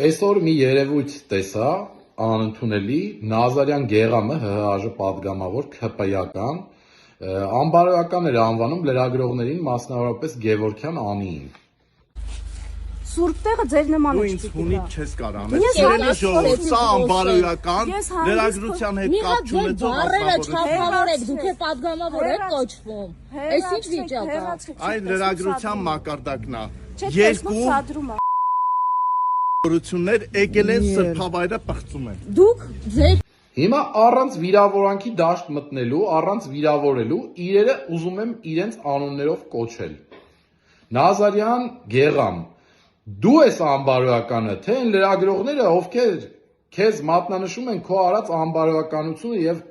Այսօր մի երևույթ տեսա, անընդունելի, Նազարյան Գեղամը ՀՀԱԺ պատգամավոր ՔՊ-ական, անբարոյական էր անվանում լրագրողներին, մասնավորապես Գևորգյան Անիին։ Սուրբ տեղը ձեր նման Դու ինձ հունից չես կարող անել։ Սիրելի ժողովուրդ, սա անբարոյական լրագրության հետ կապ չունեցող ազնվորեք, դուք է պատգամավոր եք կոչվում։ Այս ինչ վիճակ է։ Այն լրագրության մակարդակն է։ Երկու օրություններ եկել են սրբավայրը պղծում են։ Դուք ձեր Հիմա առանց վիրավորանքի դաշտ մտնելու, առանց վիրավորելու, իրերը ուզում եմ իրենց անուններով կոչել։ Նազարյան Գեղամ, դու ես անբարոյականը, թե են լրագրողները, ովքեր քեզ մատնանշում են քո արած անբարոյականությունը եւ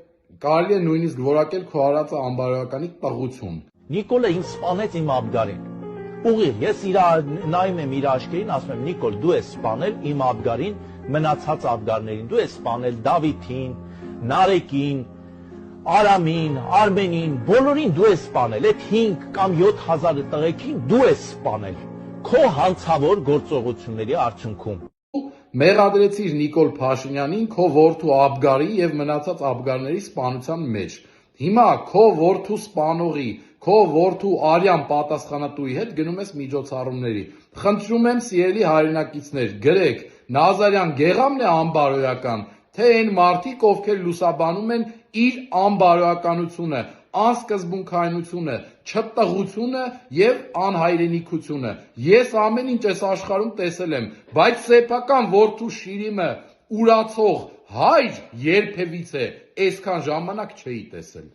կարելի է նույնիսկ որակել քո արածը անբարոյականի տղություն։ Նիկոլը ինձ սպանեց իմ Աբգարին։ Ուղիղ, ես նայում եմ իր աչքերին, ասում եմ Նիկոլ, դու ես սպանել իմ Աբգարին, մնացած Աբգարներին, դու ես սպանել Դավիթին, Նարեկին, Արամին, Արմենին, բոլորին դու ես սպանել, այդ 5 կամ 7 հազար տղեկին դու ես սպանել քո հանցավոր գործողությունների արդյունքում։ Մեղադրեցիր Նիկոլ Փաշինյանին քո որդու Աբգարի եւ մնացած Աբգարների սպանության մեջ։ Հիմա քո որդու սպանողի, քո որդու արյան պատասխանատուի հետ գնում ես միջոցառումների։ Խնդրում եմ սիրելի հայրենակիցներ, գրեք, Նազարյան Գեղամն է անբարոյական, թե այն մարդիկ, ովքեր լուսաբանում են իր անբարոյականությունը, անսկզբունքայնությունը, չտղությունը եւ անհայրենիքությունը։ Ես ամեն ինչ այս աշխարհում տեսել եմ, բայց սեփական որդու շիրիմը ուրացող հայր երբևիցե այսքան ժամանակ չէի տեսել։